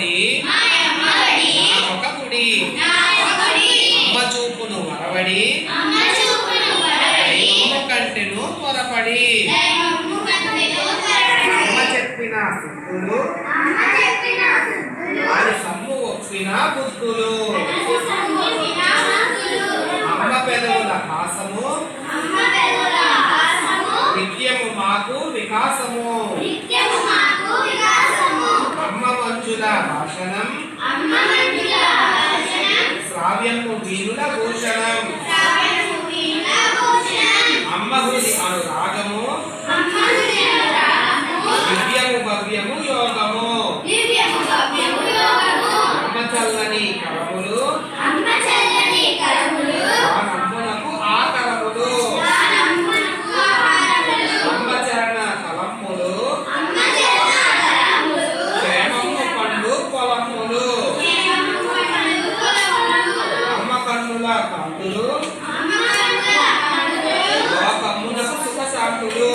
బడి ఒక గుడి అమ్మ చూపును వరవడి దైవము కంటెను త్వరపడి అమ్మ చెప్పిన సిద్ధులు వారి సమ్ము ఒప్పిన బుద్ధులు అమ్మ పెదవుల హాసము నిత్యము మాకు వికాసము అమ్మ మంజుల భాషణం శ్రావ్యము వీరుల భూషణం అమ్మ హృది అనురాగము దివ్యము భవ్యము యోగము అమ్మ చల్లని కరములు వానమ్మునకు ఆకరములు అమ్మ చరణ కలమ్ములు క్షేమము పండు పొలములు అమ్మ కన్నుల కాంతులు లోకమునకు సుఖ శాంతులు